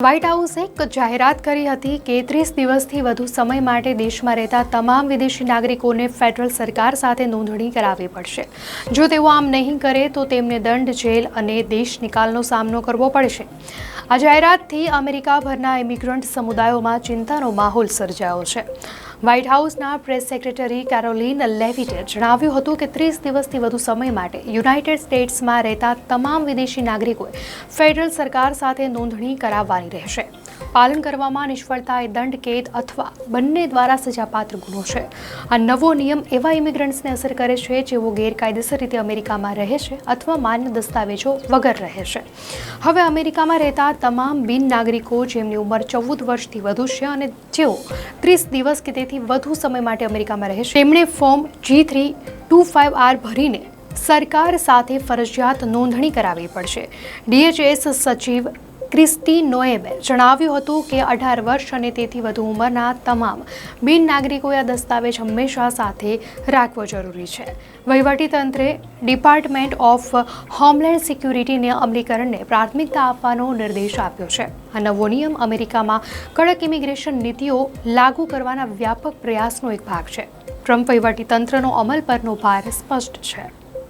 White હાઉસે એક જાહેરાત કરી હતી કે 30 દિવસથી વધુ સમય માટે દેશમાં રહેતા તમામ વિદેશી નાગરિકોને ફેડરલ સરકાર સાથે નોંધણી કરાવવી પડશે। જો તેઓ આમ નહીં કરે તો તેમને દંડ, જેલ અને દેશ નિકાલનો સામનો કરવો પડશે। આ જાહેરાતથી અમેરિકાભરના ઇમિગ્રન્ટ સમુદાયોમાં ચિંતાનો માહોલ સર્જાયો છે। વ્હાઇટ હાઉસના પ્રેસ સેક્રેટરી કેરોલિન લેવિટે જણાવ્યું હતું કે 30 દિવસથી વધુ સમય માટે યુનાઇટેડ સ્ટેટ્સમાં રહેતા તમામ વિદેશી નાગરિકોએ ફેડરલ સરકાર સાથે નોંધણી કરાવવાની રહેશે। પાલન કરવામાં નિષ્ફળતા એ દંડ, કેદ અથવા બંને દ્વારા સજાપાત્ર ગુનો છે। આ નવો નિયમ એવા ઇમિગ્રન્ટ્સને અસર કરે છે જેઓ ગેરકાયદેસર રીતે અમેરિકામાં રહે છે અથવા માન્ય દસ્તાવેજો વગર રહે છે। હવે અમેરિકામાં રહેતા તમામ બિન નાગરિકો જેમની ઉંમર 14 વર્ષથી વધુ છે અને જેઓ 30 દિવસ કે તેથી વધુ સમય માટે અમેરિકામાં રહે છે તેમણે ફોર્મ G325R ભરીને સરકાર સાથે ફરજિયાત નોંધણી કરાવવી પડશે। DHS સચિવ ક્રિસ્ટી નોએમે જણાવ્યું હતું કે 18 વર્ષ અને તેથી વધુ ઉંમરના તમામ બિન નાગરિકોએ આ દસ્તાવેજ હંમેશા સાથે રાખવો જરૂરી છે। વહીવટીતંત્રે ડિપાર્ટમેન્ટ ઓફ હોમલેન્ડ સિક્યુરિટીને અમલીકરણને પ્રાથમિકતા આપવાનો નિર્દેશ આપ્યો છે। આ નવો નિયમ અમેરિકામાં કડક ઇમિગ્રેશન નીતિઓ લાગુ કરવાના વ્યાપક પ્રયાસનો એક ભાગ છે। ટ્રમ્પ વહીવટીતંત્રનો અમલ પરનો ભાર સ્પષ્ટ છે।